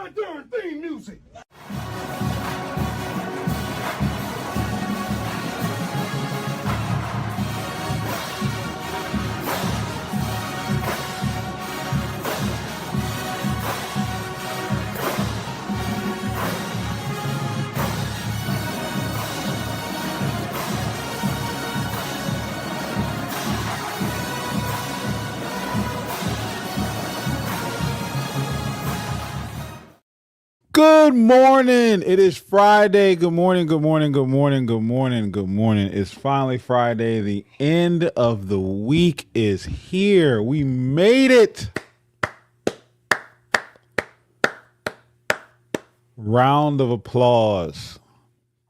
goddamn theme music. Good morning. It is Friday. Good morning. Good morning. Good morning. Good morning. Good morning. It's finally Friday. The end of the week is here. We made it. Round of applause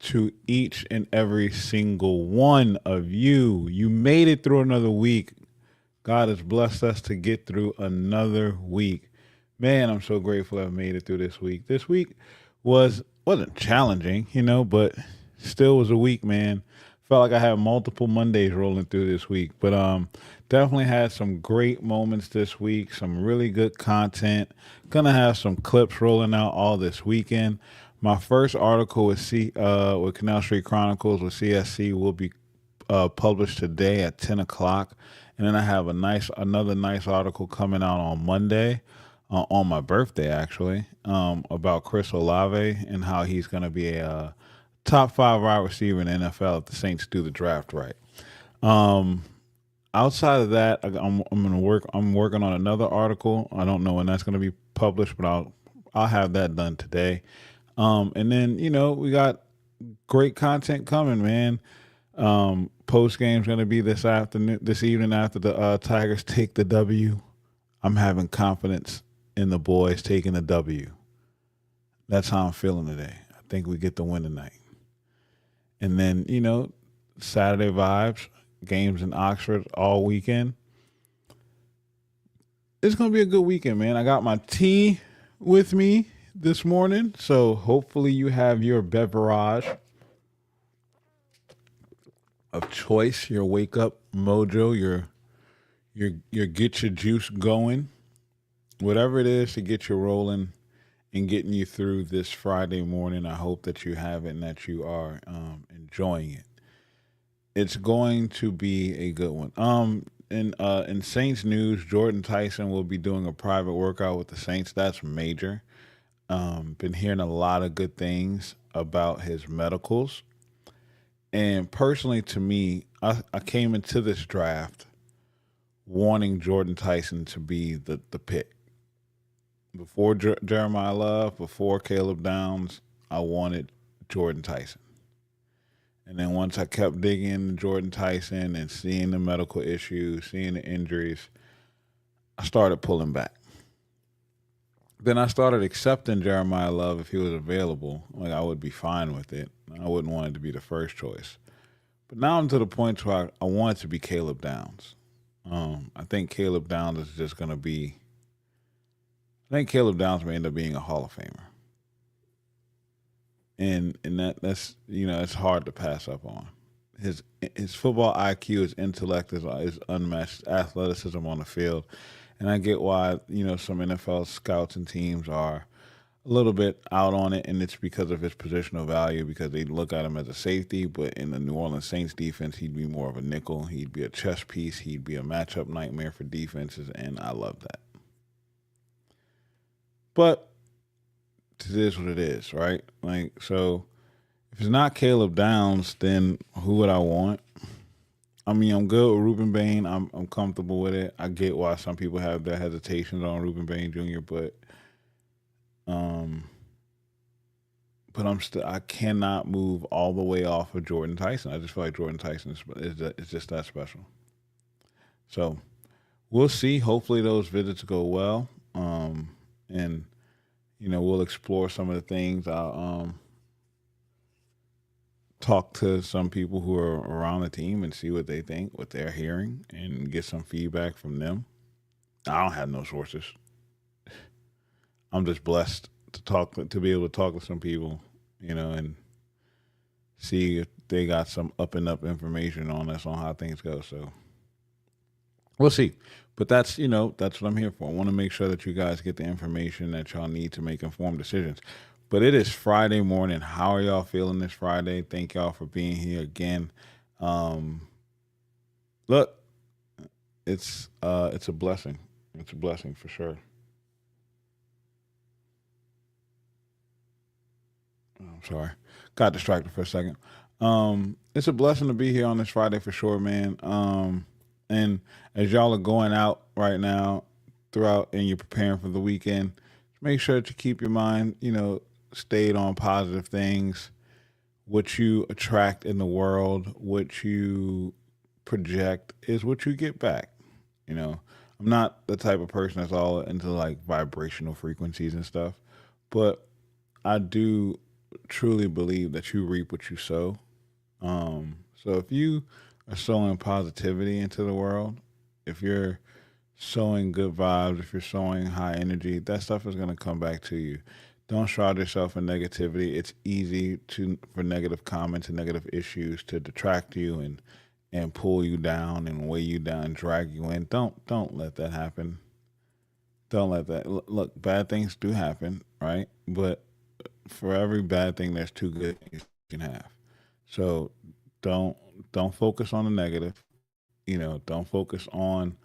to each and every single one of you. You made it through another week. God has blessed us to get through another week. Man, I'm so grateful I made it through this week. This week wasn't challenging, but still was a week, man. Felt like I had multiple Mondays rolling through this week, but definitely had some great moments this week, some really good content. Gonna have some clips rolling out all this weekend. My first article with Canal Street Chronicles with CSC will be published today at 10 o'clock. And then I have another nice article coming out on Monday, on my birthday actually, about Chris Olave and how he's going to be a top 5 wide receiver in the NFL if the Saints do the draft right. Outside of that, I'm working on another article. I don't know when that's going to be published, but I'll have that done today. And then we got great content coming, man. Post game's going to be this evening after the Tigers take the W. I'm having confidence in the boys taking the W. That's how I'm feeling today. I think we get the win tonight. And then, Saturday vibes, games in Oxford all weekend. It's going to be a good weekend, man. I got my tea with me this morning, so hopefully you have your beverage of choice, your wake up mojo, your get your juice going, whatever it is to get you rolling and getting you through this Friday morning. I hope that you have it and that you are enjoying it. It's going to be a good one. In Saints news, Jordan Tyson will be doing a private workout with the Saints. That's major. Been hearing a lot of good things about his medicals. And personally, to me, I came into this draft wanting Jordan Tyson to be the pick. Before Jeremiah Love, before Caleb Downs, I wanted Jordan Tyson. And then once I kept digging into Jordan Tyson and seeing the medical issues, seeing the injuries, I started pulling back. Then I started accepting Jeremiah Love if he was available. Like, I would be fine with it. I wouldn't want it to be the first choice. But now I'm to the point where I want it to be Caleb Downs. I think Caleb Downs is just going to be... I think Caleb Downs may end up being a Hall of Famer. And that's it's hard to pass up on. His football IQ, his intellect, is unmatched athleticism on the field. And I get why, some NFL scouts and teams are a little bit out on it, and it's because of his positional value, because they look at him as a safety, but in the New Orleans Saints defense, he'd be more of a nickel. He'd be a chess piece. He'd be a matchup nightmare for defenses, and I love that. But it is what it is, right? Like, so if it's not Caleb Downs, then who would I want? I mean, I'm good with Ruben Bain. I'm comfortable with it. I get why some people have their hesitations on Ruben Bain Jr., but I cannot move all the way off of Jordan Tyson. I just feel like Jordan Tyson is just that special. So we'll see. Hopefully those visits go well. And we'll explore some of the things. I'll talk to some people who are around the team and see what they think, what they're hearing, and get some feedback from them. I don't have no sources. I'm just blessed to be able to talk to some people, and see if they got some up and up information on us on how things go. So We'll see. But that's, that's what I'm here for. I want to make sure that you guys get the information that y'all need to make informed decisions. But it is Friday morning. How are y'all feeling this Friday? Thank y'all for being here again. Um, Look, it's a blessing. It's a blessing for sure. I'm sorry. Got distracted for a second. It's a blessing to be here on this Friday for sure, man. And as y'all are going out right now throughout and you're preparing for the weekend, make sure to keep your mind, stayed on positive things. What you attract in the world, what you project is what you get back. You know, I'm not the type of person that's all into like vibrational frequencies and stuff, but I do truly believe that you reap what you sow. So if you are sowing positivity into the world, if you're sowing good vibes, if you're sowing high energy, that stuff is going to come back to you. Don't shroud yourself in negativity. It's easy to for negative comments and negative issues to detract you and pull you down and weigh you down and drag you in. Don't let that happen. Don't let that look. Bad things do happen, right? But for every bad thing, there's two good things you can have. So don't don't focus on the negative. Don't focus on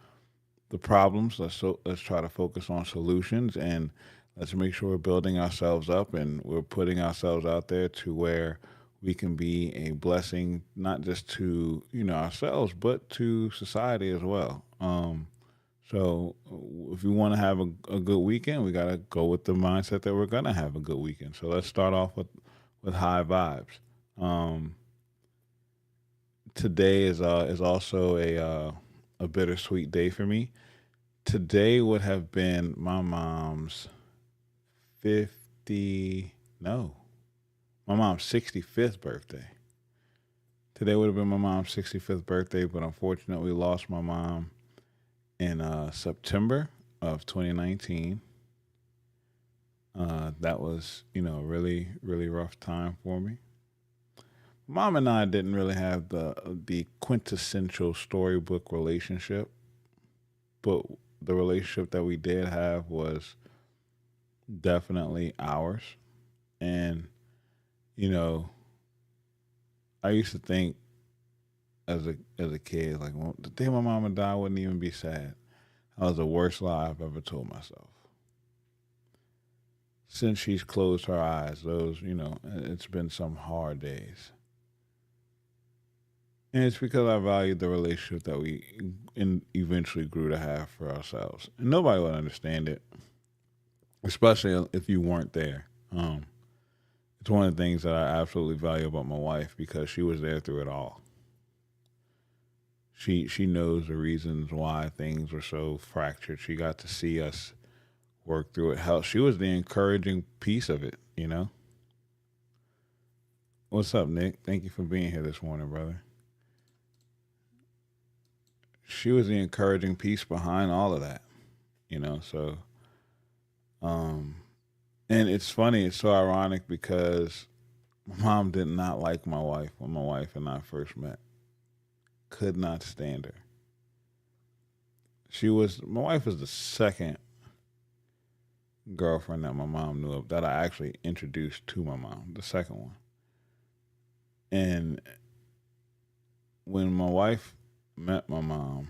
the problems. Let's try to focus on solutions and let's make sure we're building ourselves up and we're putting ourselves out there to where we can be a blessing not just to ourselves but to society as well. So if we want to have a good weekend, we got to go with the mindset that we're gonna have a good weekend. So let's start off with high vibes. Um, Today is also a bittersweet day for me. Today would have been my mom's 50 no, my mom's 65th birthday. Today would have been my mom's 65th birthday, but unfortunately we lost my mom in September of 2019. That was, a really, really rough time for me. Mom and I didn't really have the quintessential storybook relationship, but the relationship that we did have was definitely ours. And you know, I used to think as a kid, like well, the day my mama died wouldn't even be sad. That was the worst lie I've ever told myself. Since she's closed her eyes, it's been some hard days. And it's because I valued the relationship that we eventually grew to have for ourselves. And nobody would understand it, especially if you weren't there. It's one of the things that I absolutely value about my wife because she was there through it all. She knows the reasons why things were so fractured. She got to see us work through it. Hell, she was the encouraging piece of it. What's up, Nick? Thank you for being here this morning, brother. She was the encouraging piece behind all of that. So um, and it's funny. It's so ironic because my mom did not like my wife when my wife and I first met. Could not stand her. My wife was the second girlfriend that my mom knew of that I actually introduced to my mom, the second one. And when my wife met my mom,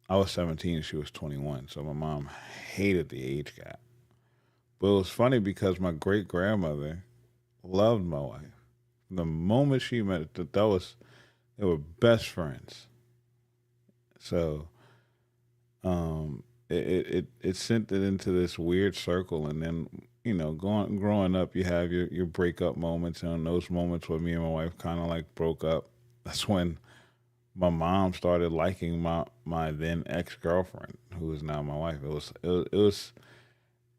I was 17 and she was 21. So my mom hated the age gap. But it was funny because my great grandmother loved my wife. The moment she met, they were best friends. So it sent it into this weird circle, and then going growing up, you have your breakup moments, and those moments where me and my wife kind of like broke up. That's when my mom started liking my then ex girlfriend, who is now my wife.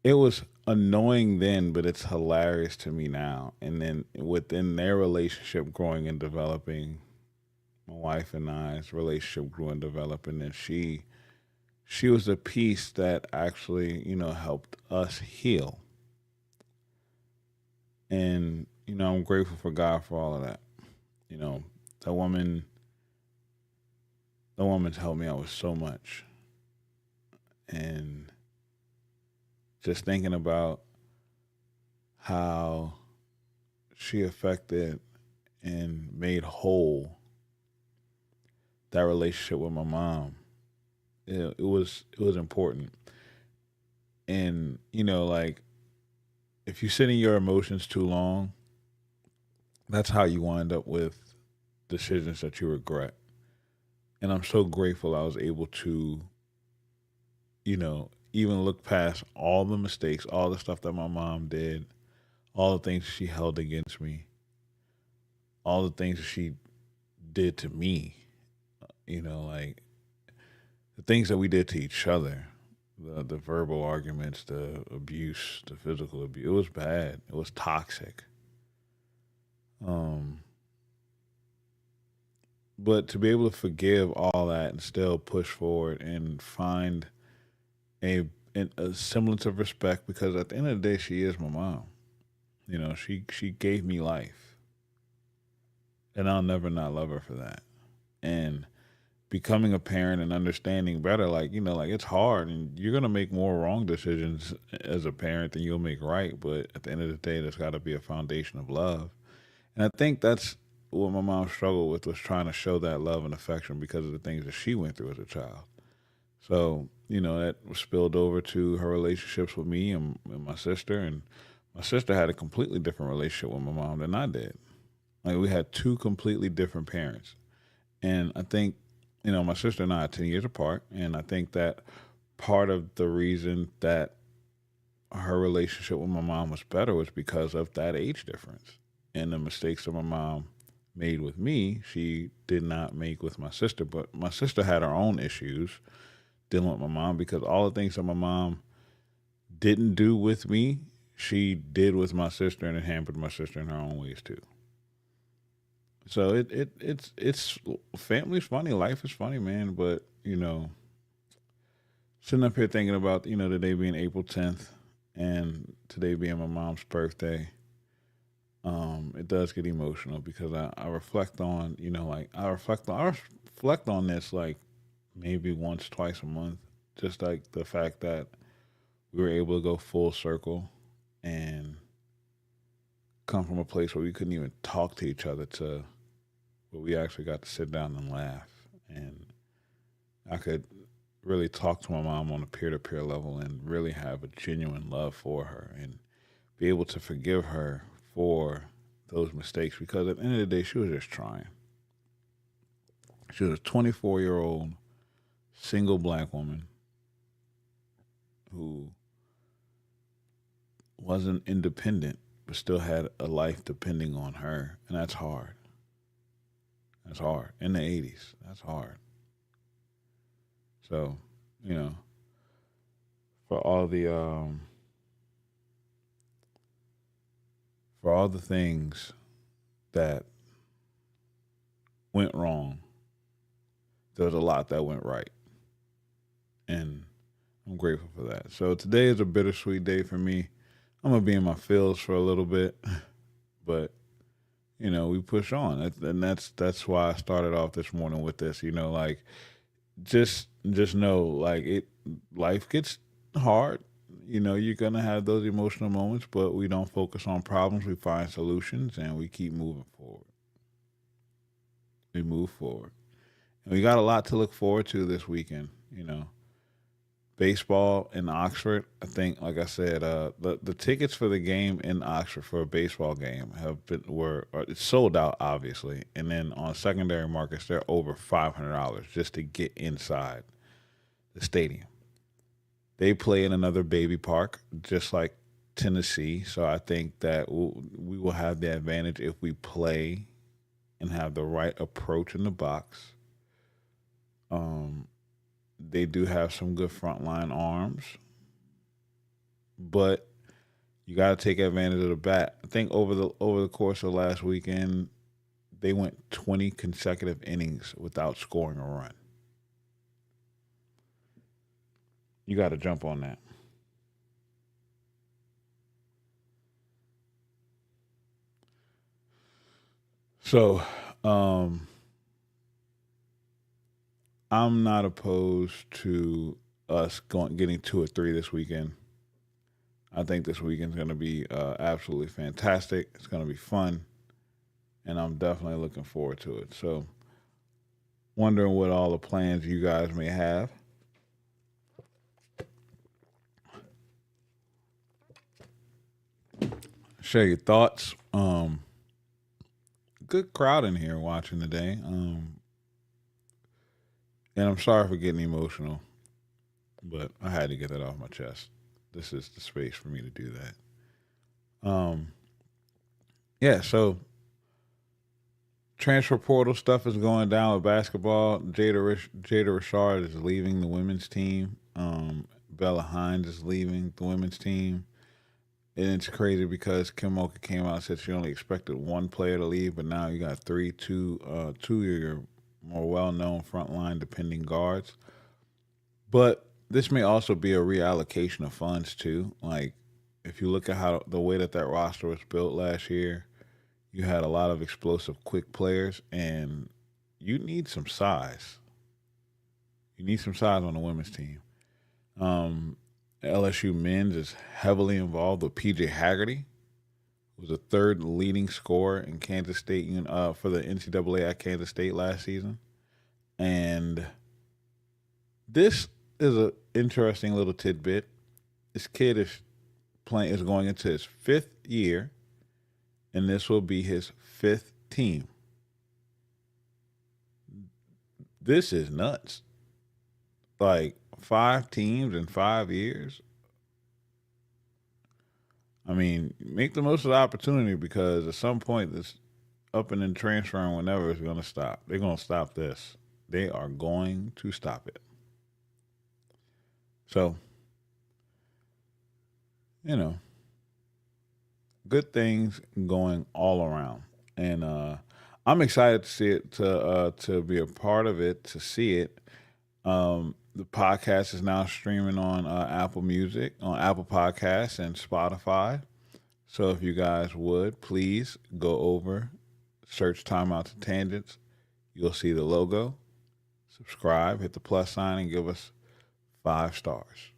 It was annoying then, but it's hilarious to me now. And then within their relationship growing and developing, my wife and I's relationship grew and developed, and then she was the piece that actually helped us heal. And I'm grateful for God for all of that. You know, that woman that woman's helped me out with so much. and just thinking about how she affected and made whole that relationship with my mom. It was important. And like, if you sit in your emotions too long, that's how you wind up with decisions that you regret. And I'm so grateful I was able to, even look past all the mistakes, all the stuff that my mom did, all the things she held against me, all the things that she did to me, like the things that we did to each other, the verbal arguments, the abuse, the physical abuse. It was bad. It was toxic. Um, but to be able to forgive all that and still push forward and find a a semblance of respect, because at the end of the day, she is my mom. She gave me life, and I'll never not love her for that. And becoming a parent and understanding better, like like, it's hard, and you're gonna make more wrong decisions as a parent than you'll make right. But at the end of the day, there's got to be a foundation of love, and I think that's what my mom struggled with, was trying to show that love and affection because of the things that she went through as a child. So that spilled over to her relationships with me and my sister, and my sister had a completely different relationship with my mom than I did. Like, we had two completely different parents. And I think, my sister and I are 10 years apart. And I think that part of the reason that her relationship with my mom was better was because of that age difference. And the mistakes that my mom made with me, she did not make with my sister. But my sister had her own issues dealing with my mom, because all the things that my mom didn't do with me, she did with my sister, and it hampered my sister in her own ways too. So it's family's funny, life is funny, man. But sitting up here thinking about today being April 10th, and today being my mom's birthday, it does get emotional, because I reflect on like I reflect on this, like, maybe once, twice a month, just like the fact that we were able to go full circle and come from a place where we couldn't even talk to each other, to where we actually got to sit down and laugh. And I could really talk to my mom on a peer to peer level and really have a genuine love for her, and be able to forgive her for those mistakes, because at the end of the day, she was just trying. She was a 24-year-old single black woman who wasn't independent, but still had a life depending on her. And that's hard. That's hard. In the 80s, that's hard. So, you know, for all the things that went wrong, there was a lot that went right. And I'm grateful for that. So today is a bittersweet day for me. I'm gonna be in my feels for a little bit, but we push on. And that's why I started off this morning with this. Like, just know, like, it life gets hard. You're gonna have those emotional moments, but we don't focus on problems. We find solutions, and we keep moving forward. We move forward, and we got a lot to look forward to this weekend. Baseball in Oxford. I think, like I said, the tickets for the game in Oxford for a baseball game have been were it's sold out, obviously, and then on secondary markets they're over $500 just to get inside the stadium. They play in another baby park, just like Tennessee, so I think that we will have the advantage if we play and have the right approach in the box. Um, they do have some good frontline arms, but you got to take advantage of the bat. I think over the course of last weekend, they went 20 consecutive innings without scoring a run. You got to jump on that. So, um, I'm not opposed to. us getting 2 or 3 this weekend. I think this weekend's going to be absolutely fantastic. It's going to be fun, and I'm definitely looking forward to it. So, wondering what all the plans you guys may have. Share your thoughts. Good crowd in here watching today. And I'm sorry for getting emotional, but I had to get that off my chest. This is the space for me to do that. Yeah, so transfer portal stuff is going down with basketball. Jada Richard is leaving the women's team. Bella Hines is leaving the women's team. And it's crazy because Kim Mulkey came out and said she only expected one player to leave, but now you got three, two of your more well-known frontline depending guards. But this may also be a reallocation of funds too. Like if you look at how the way that roster was built last year, you had a lot of explosive, quick players, and you need some size. You need some size on the women's team. Um, LSU men's is heavily involved with PJ Haggerty, who was the third leading scorer in Kansas State for the NCAA at Kansas State last season. And this is an interesting little tidbit. This kid is going into his 5th year, and this will be his 5th team. This is nuts. Like 5 teams in 5 years. I mean, make the most of the opportunity because at some point this up and then transferring whenever is going to stop. They're going to stop this. They are going to stop it. So, good things going all around, and I'm excited to see it, to be a part of it, to see it. The podcast is now streaming on Apple Music, on Apple Podcasts, and Spotify. So if you guys would please go over, search Time Out to Tangents. You'll see the logo. Subscribe, hit the plus sign, and give us 5 stars.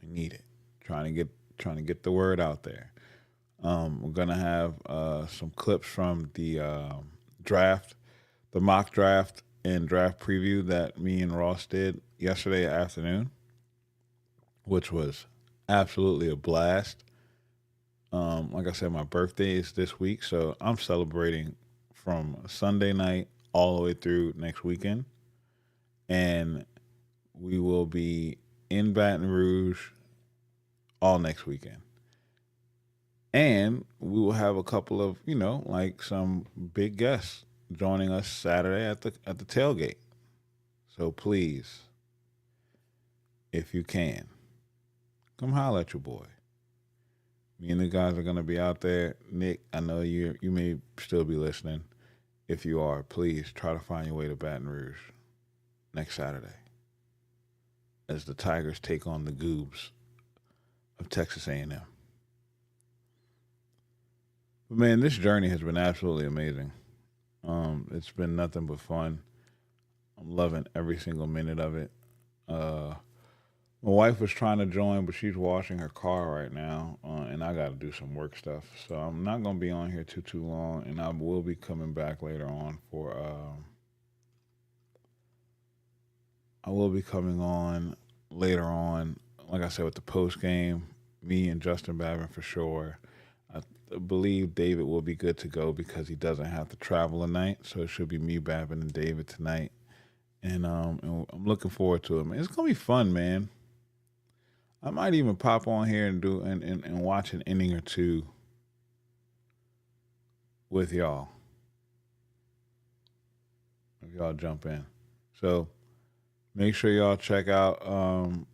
We need it. Trying to get the word out there. We're gonna have some clips from the draft, the mock draft and draft preview that me and Ross did yesterday afternoon, which was absolutely a blast. Like I said, my birthday is this week, so I'm celebrating from Sunday night all the way through next weekend. And we will be in Baton Rouge all next weekend. And we will have a couple of, like some big guests joining us Saturday at the tailgate. So please, if you can, come holler at your boy. Me and the guys are gonna be out there. Nick, I know you may still be listening. If you are, please try to find your way to Baton Rouge next Saturday as the Tigers take on the Goobs of Texas A&M. But man, this journey has been absolutely amazing. It's been nothing but fun. I'm loving every single minute of it. My wife was trying to join, but she's washing her car right now, and I got to do some work stuff. So I'm not gonna be on here too long, and I will be coming back later on for. I will be coming on later on, like I said, with the post game. Me and Justin Babin for sure. I believe David will be good to go because he doesn't have to travel tonight, so it should be me, Babin, and David tonight. And I'm looking forward to it, man. It's gonna be fun, man. I might even pop on here and do and watch an inning or two with y'all. If y'all jump in. So make sure y'all check out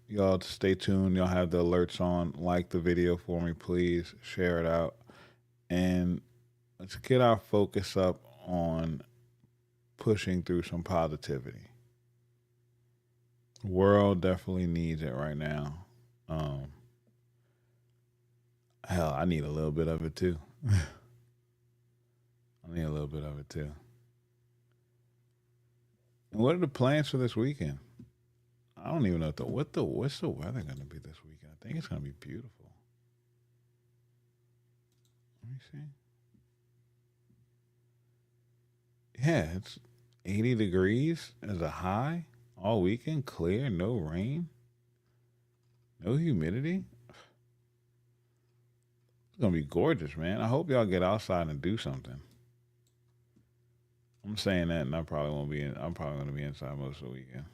y'all stay tuned. Y'all have the alerts on. Like the video for me, please. Share it out. And let's get our focus up on pushing through some positivity. The world definitely needs it right now. Um, Hell, I need a little bit of it too. I need a little bit of it too. And what are the plans for this weekend? I don't even know what's the weather going to be this weekend. I think it's going to be beautiful. Let me see. Yeah, it's 80 degrees as a high all weekend, clear, no rain, no humidity. It's gonna be gorgeous, man. I hope y'all get outside and do something. I'm saying that, and I probably won't be in. I'm probably gonna be inside most of the weekend.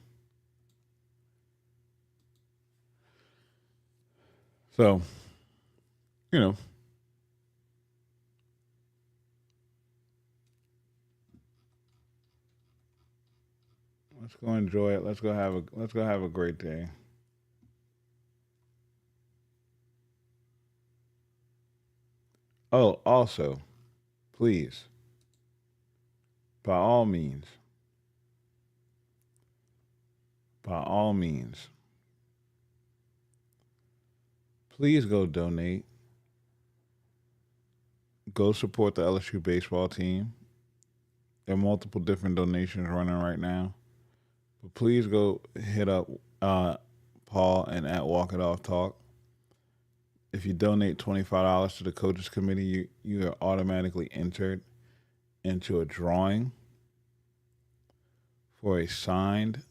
So, you know, let's go enjoy it. Let's go have a great day. Oh, also, please, by all means, by all means, please go donate. Go support the LSU baseball team. There are multiple different donations running right now. But please go hit up uh, Paul and at Walk It Off Talk. If you donate $25 to the coaches committee, you are automatically entered into a drawing for a signed,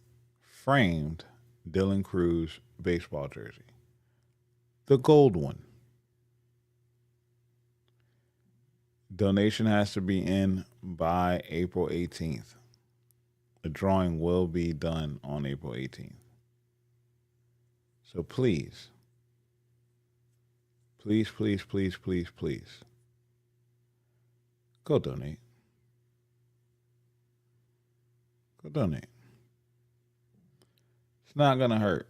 framed Dylan Cruz baseball jersey, the gold one. Donation has to be in by April 18th. The drawing will be done on April 18th. So please, go donate. Go donate. It's not going to hurt.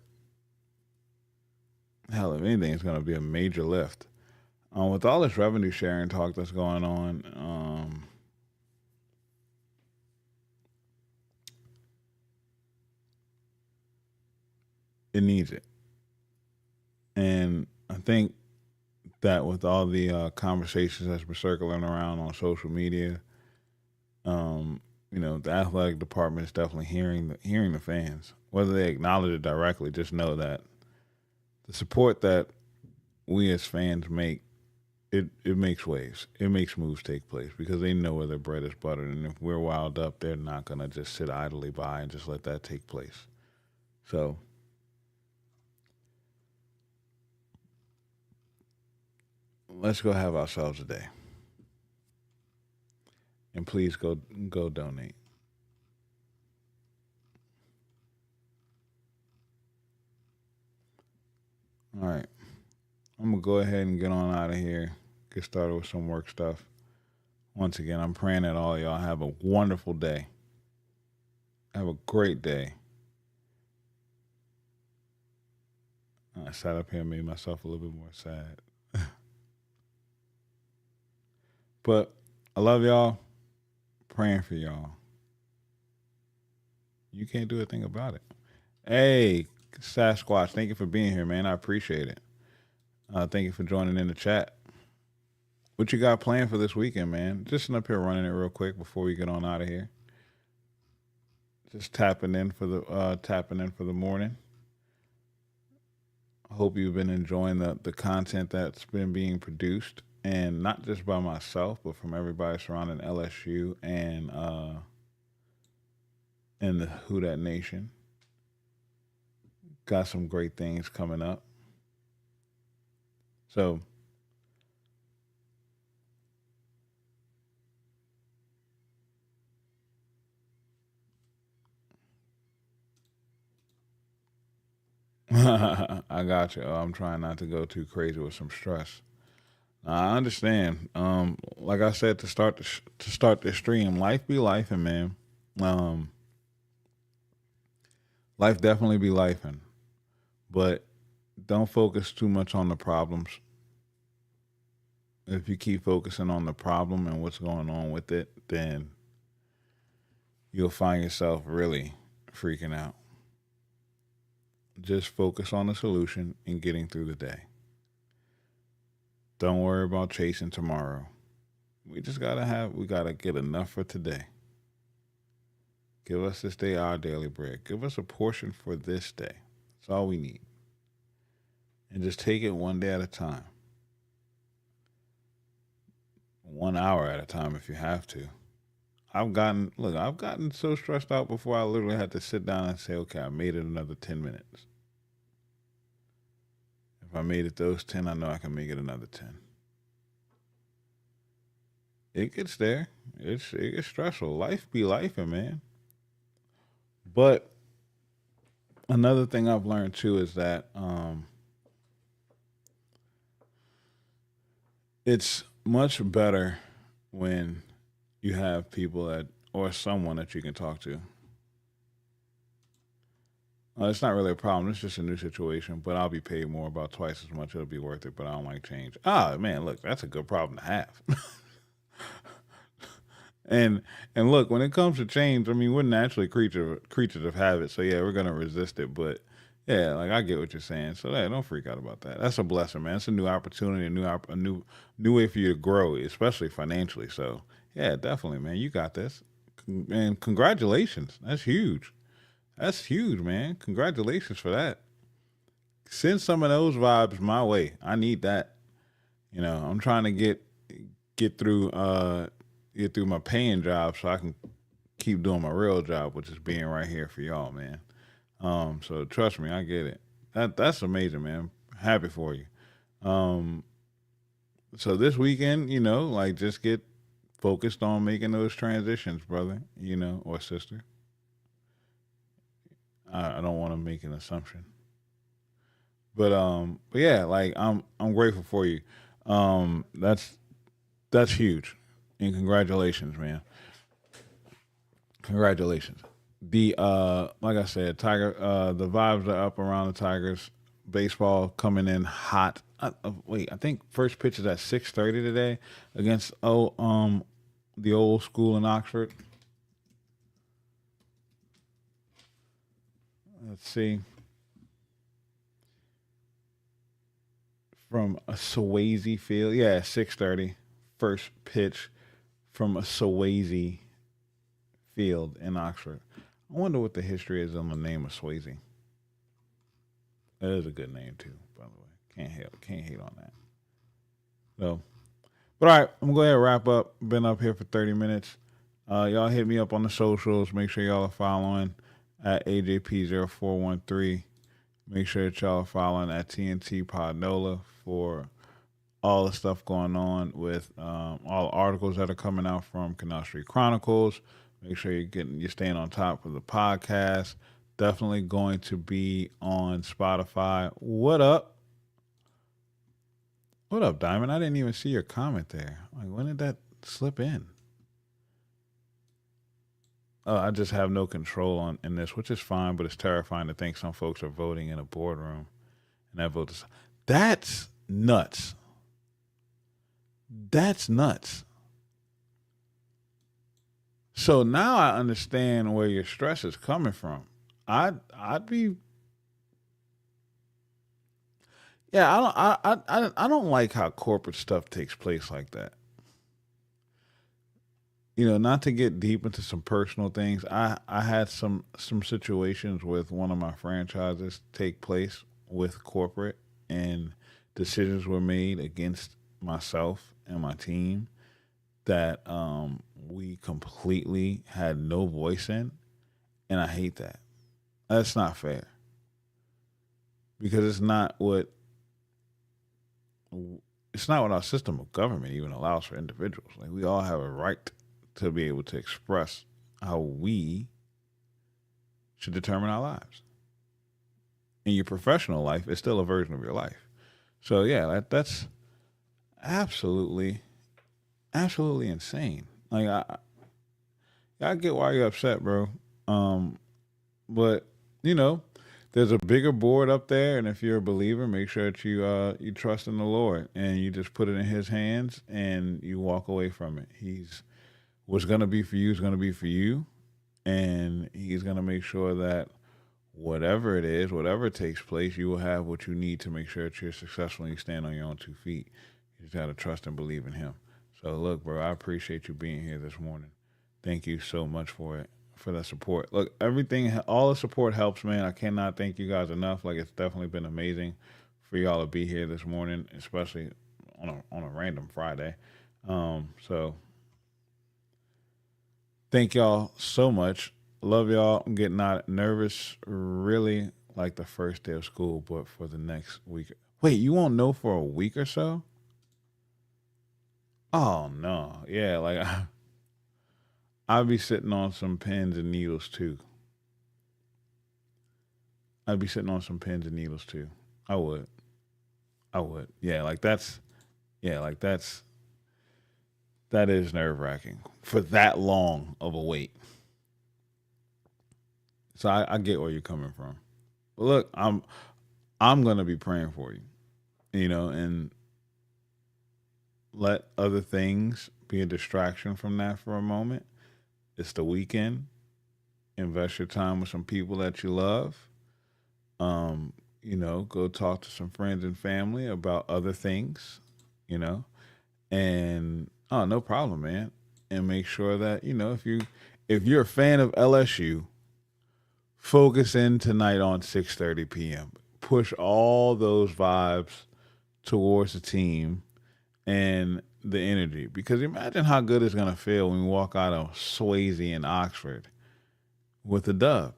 Hell, if anything, it's going to be a major lift. With all this revenue sharing talk that's going on, it needs it. And I think that with all the conversations that's been circling around on social media, the athletic department is definitely hearing the fans. Whether they acknowledge it directly, just know that the support that we as fans make, it makes waves. It makes moves take place because they know where their bread is buttered. And if we're wild up, they're not gonna just sit idly by and just let that take place. So let's go have ourselves a day. And please go donate. All right. I'm gonna go ahead and get on out of here. Get started with some work stuff. Once again, I'm praying that all y'all have a wonderful day. Have a great day. I sat up here and made myself a little bit more sad. But I love y'all. Praying for y'all. You can't do a thing about it. Hey, Sasquatch, thank you for being here, man. I appreciate it. Thank you for joining in the chat. What you got planned for this weekend, man? Just up here running it real quick before we get on out of here. Just tapping in for the morning. I hope you've been enjoying the content that's been being produced, and not just by myself, but from everybody surrounding LSU and the Who Dat Nation. Got some great things coming up. So I got you. I'm trying not to go too crazy with some stress. I understand. Like I said to start this stream, life be life, and man, um, life definitely be life, and but don't focus too much on the problems. If you keep focusing on the problem and what's going on with it, then you'll find yourself really freaking out. Just focus on the solution and getting through the day. Don't worry about chasing tomorrow. We gotta get enough for today. Give us this day our daily bread. Give us a portion for this day. That's all we need. And just take it one day at a time, 1 hour at a time if you have to. I've gotten so stressed out before I literally had to sit down and say, okay, I made it another 10 minutes. If I made it those 10, I know I can make it another 10. It gets there. It gets stressful. Life be life, man. But another thing I've learned too is that it's much better when you have people that or someone that you can talk to. It's not really a problem. It's just a new situation, but I'll be paid more, about twice as much. It'll be worth it, but I don't like change. Ah, man, look, that's a good problem to have. And look, when it comes to change, I mean, we're naturally creatures of habit. So yeah, we're gonna resist it. But yeah, like I get what you're saying. So yeah, don't freak out about that. That's a blessing, man. It's a new opportunity, a new way for you to grow, especially financially. So yeah, definitely, man. You got this. And congratulations. That's huge. That's huge, man. Congratulations for that. Send some of those vibes my way. I need that. I'm trying to get through get through my paying job so I can keep doing my real job, which is being right here for y'all, man. So trust me, I get it. That's amazing, man. Happy for you. Um, so this weekend, like just get focused on making those transitions, brother, or sister. I don't want to make an assumption. But yeah, like I'm grateful for you. That's huge. And congratulations, man. Congratulations. The like I said, Tiger the vibes are up around the Tigers. Baseball coming in hot. Wait, I think first pitch is at 6:30 today against the old school in Oxford. Let's see. From a Swayze field. Yeah, 6:30. First pitch from a Swayze field in Oxford. I wonder what the history is on the name of Swayze. That is a good name too, by the way. Can't hate on that. So, but all right, I'm gonna go ahead and wrap up. Been up here for 30 minutes. Y'all hit me up on the socials. Make sure y'all are following at AJP0413. Make sure that y'all are following at TNT Podnola for all the stuff going on with all the articles that are coming out from Canal Street Chronicles. Make sure you're staying on top of the podcast. Definitely going to be on Spotify. What up? What up, Diamond? I didn't even see your comment there. Like, when did that slip in? I just have no control in this, which is fine, but it's terrifying to think some folks are voting in a boardroom and that vote is. That's nuts. That's nuts. So now I understand where your stress is coming from. I'd be yeah. I don't like how corporate stuff takes place like that. Not to get deep into some personal things. I had some situations with one of my franchises take place with corporate, and decisions were made against myself and my team that we completely had no voice in, and I hate that. That's not fair because it's not what our system of government even allows for individuals. Like, we all have a right to be able to express how we should determine our lives. And your professional life is still a version of your life. So yeah, that's absolutely, absolutely insane. Like, I get why you're upset, bro. Um, but you know, there's a bigger board up there, and if you're a believer, make sure that you trust in the Lord and you just put it in His hands and you walk away from it. He's what's gonna be for you is gonna be for you, and He's gonna make sure that whatever it is, whatever takes place, you will have what you need to make sure that you're successful and you stand on your own 2 feet. You just gotta trust and believe in Him. So look, bro, I appreciate you being here this morning. Thank you so much for it. for the support. Look, everything, all the support helps, man. I cannot thank you guys enough. Like, it's definitely been amazing for y'all to be here this morning, especially on a random Friday. So thank y'all so much. Love y'all. I'm getting not nervous, really, like the first day of school, but for the next week. Wait, you won't know for a week or so? Oh no, yeah, like I'd be sitting on some pins and needles too. I'd be sitting on some pins and needles too. I would. I would. Yeah, like that is nerve wracking for that long of a wait. So I get where you're coming from. But look, I'm gonna be praying for you, and let other things be a distraction from that for a moment. It's the weekend. Invest your time with some people that you love. Go talk to some friends and family about other things, you know, and oh, no problem, man. And make sure that, if you're a fan of LSU, focus in tonight on 6:30 p.m. Push all those vibes towards the team and the energy. Because imagine how good it's gonna feel when we walk out of Swayze in Oxford with a dub.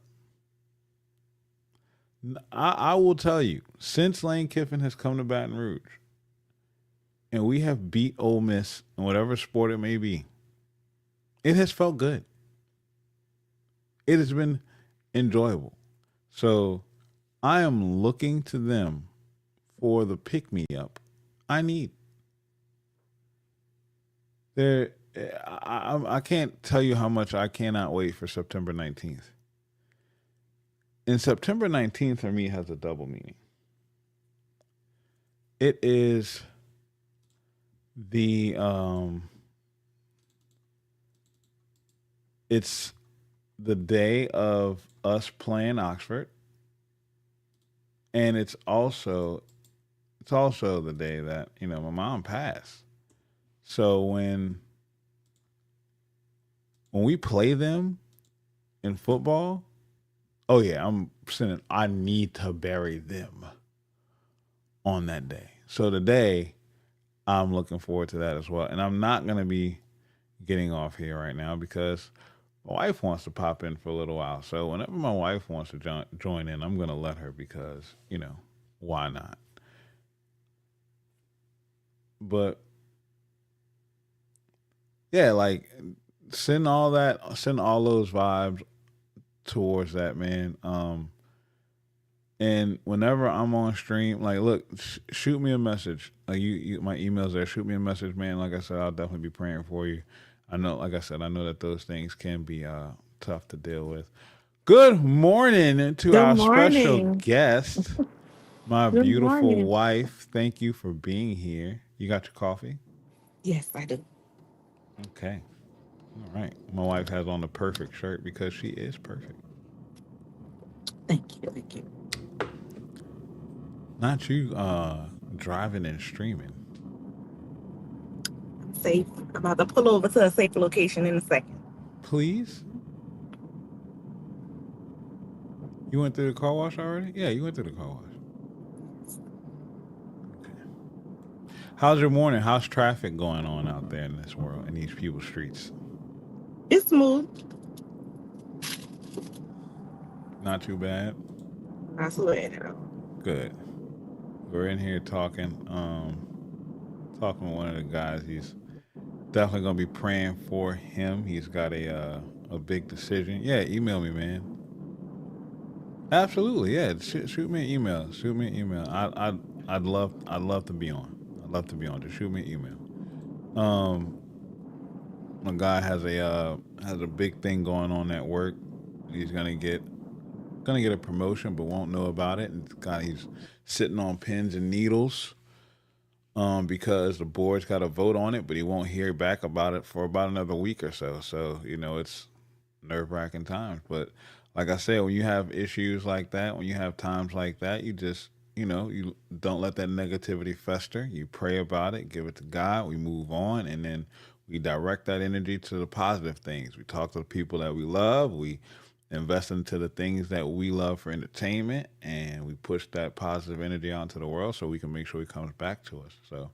I will tell you, since Lane Kiffin has come to Baton Rouge, and we have beat Ole Miss in whatever sport it may be, it has felt good. It has been enjoyable. So I am looking to them for the pick me up I need. There, I can't tell you how much I cannot wait for September 19th. And September 19th for me has a double meaning. It is the it's the day of us playing Oxford, and it's also the day that my mom passed. So when we play them in football, oh yeah, I'm saying I need to bury them on that day. So today, I'm looking forward to that as well. And I'm not gonna be getting off here right now because my wife wants to pop in for a little while. So whenever my wife wants to join in, I'm gonna let her because why not? But yeah, like send all those vibes towards that, man. And whenever I'm on stream, like, look, shoot me a message. Like my email's there. Shoot me a message, man. Like I said, I'll definitely be praying for you. I know, like I said, I know that those things can be tough to deal with. Good morning to Good our special morning. guest, my Good beautiful morning. wife. Thank you for being here. You got your coffee? Yes, I do. Okay. All right. My wife has on the perfect shirt because she is perfect. Thank you. Thank you. Not you driving and streaming. I'm safe. I'm about to pull over to a safe location in a second. Please? You went through the car wash already? Yeah, you went through the car wash. Okay. How's your morning? How's traffic going on out there in this world, in these people's streets? It's smooth. Not too bad. I swear it out. Good. We're in here talking with one of the guys. He's definitely gonna be praying for him. He's got a big decision. Yeah, email me, man. Absolutely, yeah. Shoot me an email. Shoot me an email. I'd love to be on. I'd love to be on. Just shoot me an email. Um, my guy has a big thing going on at work. He's gonna get a promotion, but won't know about it. And he's sitting on pins and needles. Because the board's got to vote on it, but he won't hear back about it for about another week or so. So it's nerve wracking times. But like I said, when you have issues like that, when you have times like that, you just you don't let that negativity fester. You pray about it, give it to God. We move on, and then we direct that energy to the positive things. We talk to the people that we love. We invest into the things that we love for entertainment, and we push that positive energy out into the world so we can make sure it comes back to us. So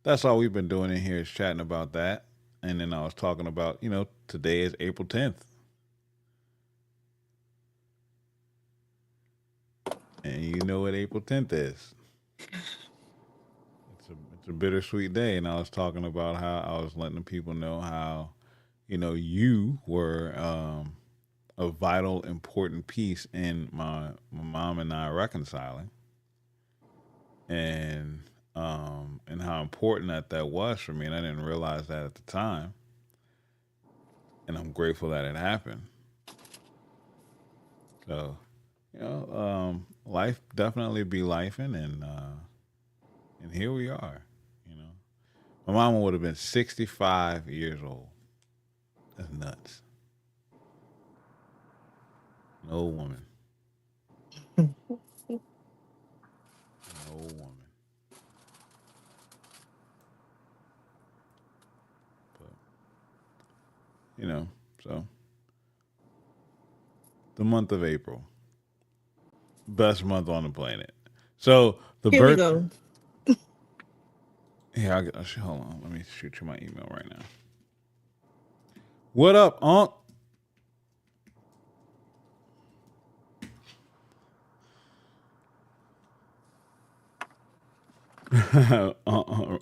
that's all we've been doing in here is chatting about that. And then I was talking about, today is April 10th. And you know what April 10th is. It's a bittersweet day. And I was talking about how I was letting the people know how, you were a vital, important piece in my mom and I reconciling. And how important that was for me. And I didn't realize that at the time. And I'm grateful that it happened. So, life definitely be lifing, and here we are. You know, my mama would have been 65 years old. That's nuts. An old woman, an old woman. But so the month of April, best month on the planet. So the Here we birth. go. Here, hold on. Let me shoot you my email right now. What up, Unc?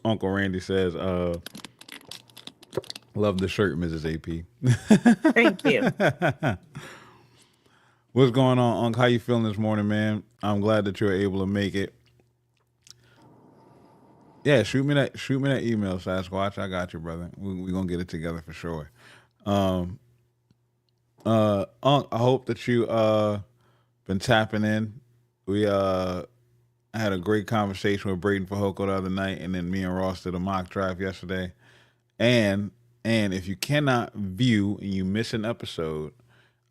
Uncle Randy says, love the shirt, Mrs. AP. Thank you. What's going on, Unc? How you feeling this morning, man? I'm glad that you were able to make it. Yeah, shoot me that email, Sasquatch. I got you, brother. We gonna get it together for sure. Um, Unc, I hope that you been tapping in. We I had a great conversation with Braden Fajoko the other night, and then me and Ross did a mock draft yesterday. And if you cannot view and you miss an episode,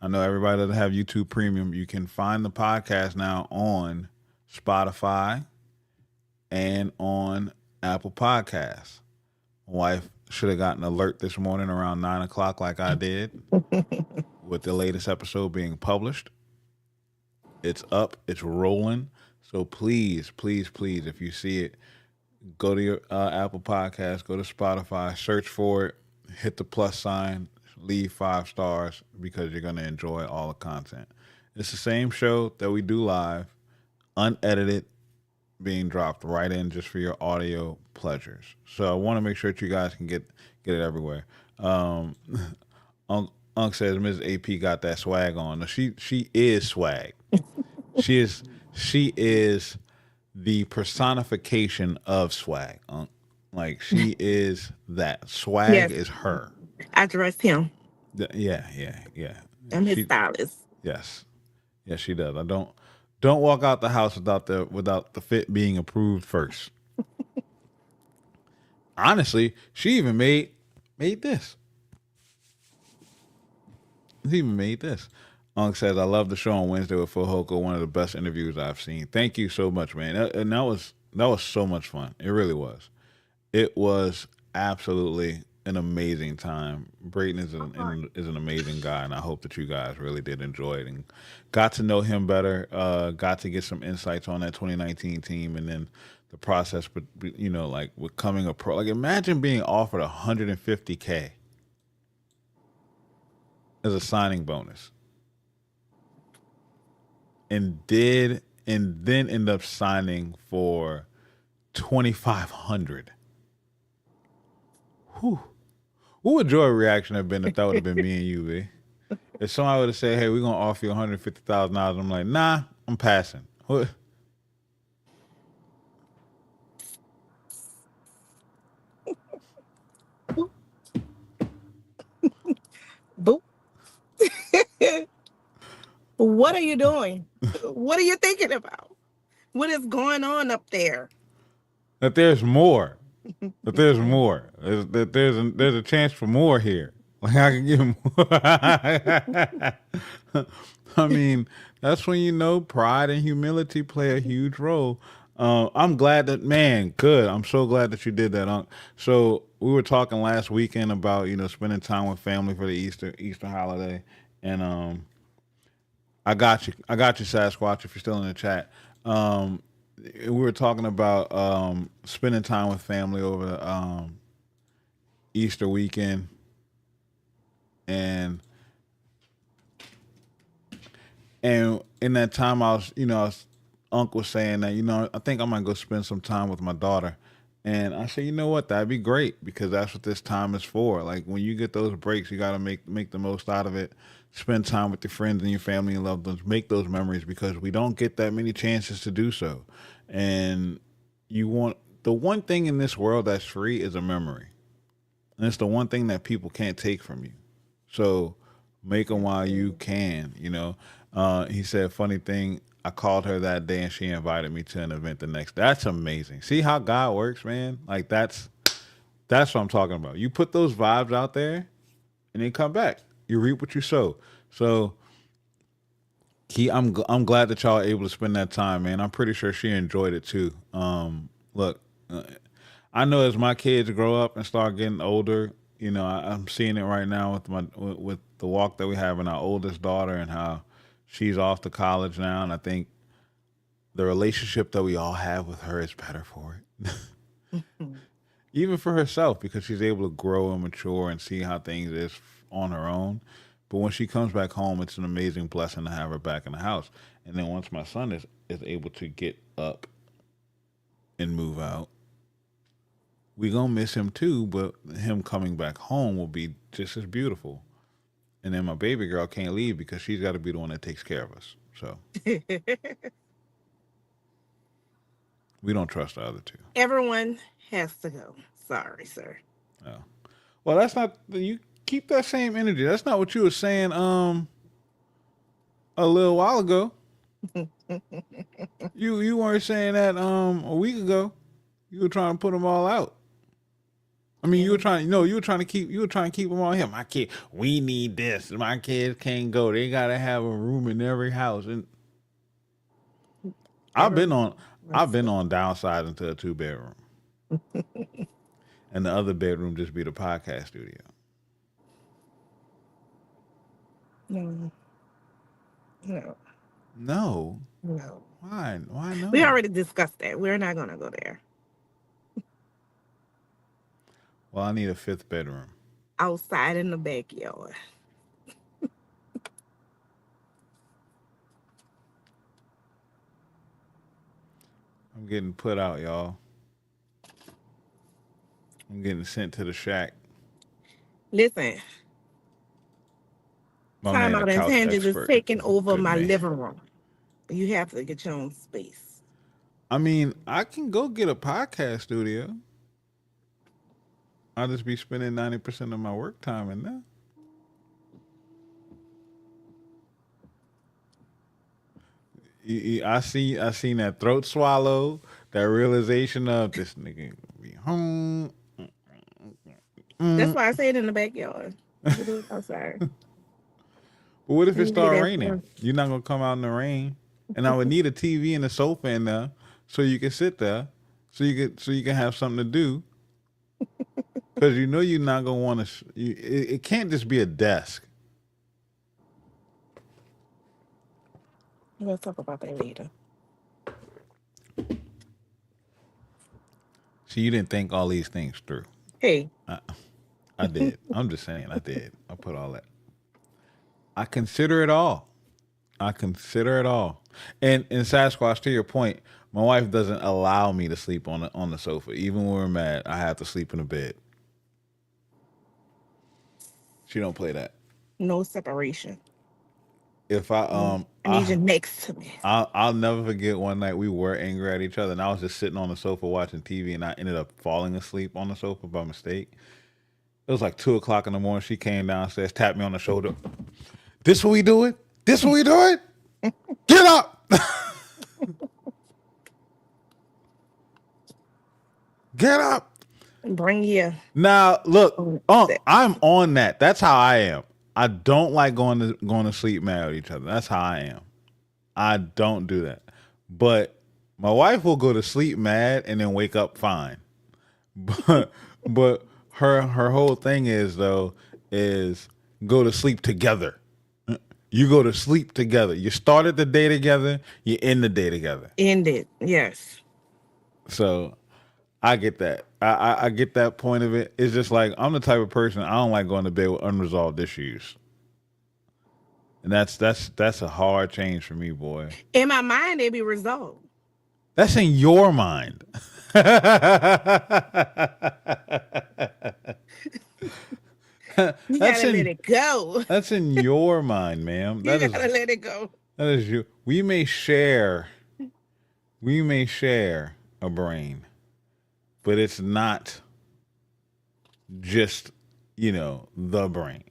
I know everybody doesn't have YouTube Premium. You can find the podcast now on Spotify and on Apple Podcasts. My wife should have gotten an alert this morning around 9 o'clock, like I did, with the latest episode being published. It's up, it's rolling. So please, please, please, if you see it, go to your Apple Podcast, go to Spotify, search for it, hit the plus sign, leave 5 stars because you're going to enjoy all the content. It's the same show that we do live, unedited, being dropped right in just for your audio pleasures. So I want to make sure that you guys can get it everywhere. Unc says Ms. AP got that swag on. No, she is swag. She is the personification of swag. Like she is that. Swag Yes, is her. I dress him. Yeah. I'm his She stylist. yes. Yes, she does. I don't walk out the house without the fit being approved first. Honestly, she even made this. She even made this. Unc says, I love the show on Wednesday with Phil Hoko, one of the best interviews I've seen. Thank you so much, man. And that was so much fun. It really was. It was absolutely an amazing time. Brayton is an amazing guy, and I hope that you guys really did enjoy it and got to know him better. Got to get some insights on that 2019 team, and then the process. But like becoming a pro. Like imagine being offered 150K as a signing bonus, and then end up signing for 2,500. Whew. What would your reaction have been if that would have been me and you, B? If somebody would have said, "Hey, we're gonna offer you $150,000," I'm like, "Nah, I'm passing." What? Boop. What are you doing? What are you thinking about? What is going on up there? That there's more. That there's more. There's a chance for more here. Like I can give more. I mean, that's when pride and humility play a huge role. I'm glad that man. Good. I'm so glad that you did that. So we were talking last weekend about spending time with family for the Easter holiday, and I got you, Sasquatch. If you're still in the chat, um, we were talking about spending time with family over Easter weekend, and in that time, Uncle was saying that I think I might go spend some time with my daughter, and I said, you know what, that'd be great because that's what this time is for. Like when you get those breaks, you got to make the most out of it. Spend time with your friends and your family and loved ones. Make those memories because we don't get that many chances to do so, and you want the one thing in this world that's free is a memory, and it's the one thing that people can't take from you. So make them while you Absolutely. can. He said, funny thing. I called her that day and she invited me to an event the next. That's amazing. See how God works, man. Like that's what I'm talking about. You put those vibes out there and then come back. You reap what you sow. So I'm glad that y'all are able to spend that time, man. I'm pretty sure she enjoyed it too. Look, uh, I know as my kids grow up and start getting older, I'm seeing it right now with with the walk that we have in our oldest daughter and how she's off to college now, and I think the relationship that we all have with her is better for it. Mhm. Even for herself because she's able to grow and mature and see how things is on her own. But when she comes back home, it's an amazing blessing to have her back in the house. And then once my son is able to get up and move out, we gonna miss him too. But him coming back home will be just as beautiful. And then my baby girl can't leave because she's got to be the one that takes care of us. So we don't trust the other two. Everyone has to go. Sorry, sir. Yeah. Well, that's not you. Keep that same energy. That's not what you were saying. A little while ago. You weren't saying that a week ago. You were trying to put them all out. I mean, you were trying. Anyway, You were trying to keep. You were trying to keep them all here. My kid. We need this. My kids can't go. They gotta have a room in every house. And I've been everyone on. I've wants been to. on downsizing to a 2 bedroom, and the other bedroom just be the podcast studio. No, no, No. no. Why? Why We no? already discussed that. We're not going to go there. Well, I need a fifth bedroom. Outside in the backyard. I'm getting put out, y'all. I'm getting sent to the shack. Listen, My time man, a out and couch tangents is expert. taking over Good my man. living room. You have to get your own space. I mean, I can go get a podcast studio. I'll just be spending 90% of my work time in there. I seen that throat swallow, that realization of this nigga be home. That's Mm. why I say it in the backyard. You can do it outside. But what if You it can be start there raining? for. You're not gonna come out in the rain, and I would need a TV and a sofa in there so you can sit there, so you can have something to do. Because you're not gonna want to. It can't just be a desk. We'll talk about that later. See, you didn't think all these things through. Hey, I, I did. I'm just saying, I did. I put all that. I consider it all. I consider it all. And Sasquatch, to your point, my wife doesn't allow me to sleep on the sofa. Even when we're mad, I have to sleep in the bed. She don't play that. no separation. If I I need you next to me. I'll never forget one night we were angry at each other, and I was just sitting on the sofa watching TV, and I ended up falling asleep on the sofa by mistake. It was like 2 o'clock in the morning. She came downstairs, tapped me on the shoulder. This what we doing? This what we doing? Get up! Get up! Bring your Now look, own Unc, set. I'm on that. That's how I am. I don't like going to sleep mad at each other. That's how I am. I don't do that. But my wife will go to sleep mad and then wake up fine. But but her whole thing is though is go to sleep together. You go to sleep together. You started the day together. You end the day together. End it. Yes. So I get that. I get that point of it. It's just like I'm the type of person I don't like going to bed with unresolved issues, and that's a hard change for me, boy. In my mind, it be resolved. That's in your mind. You That's gotta let in it go. that's in your mind, ma'am. You gotta let it go. That is you. We may share a brain, but it's not just the brain.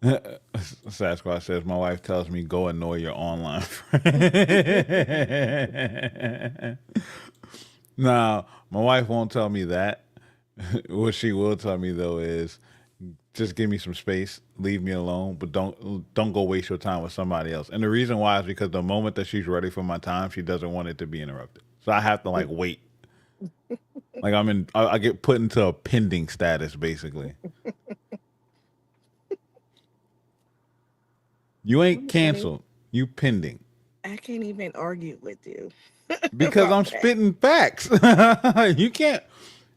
Sasquatch says my wife tells me go annoy your online friend. Now, my wife won't tell me that. What she will tell me though is just give me some space, leave me alone, but don't go waste your time with somebody else. And the reason why is because the moment that she's ready for my time, she doesn't want it to be interrupted. So I have to like wait. Like I get put into a pending status basically. You ain't canceled. You pending. I can't even argue with you Because I'm about that. spitting facts.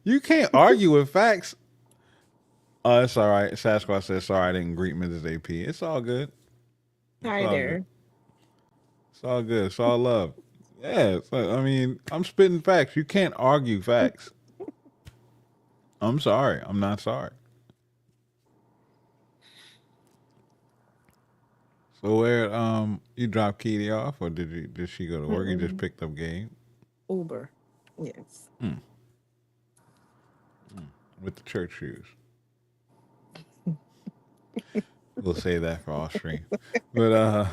You can't argue with facts. Oh, it's all right. Sasquatch says sorry I didn't greet Mrs. AP. It's all good. It's Hi all good. there. It's all good. It's all love. Yeah, I mean, I'm spitting facts. You can't argue facts. I'm sorry. I'm not sorry. So where you dropped Kitty off, or did she go to work? You just Mm-mm. picked up Gabe Uber. Yes. with the church shoes. We'll say that for all stream. But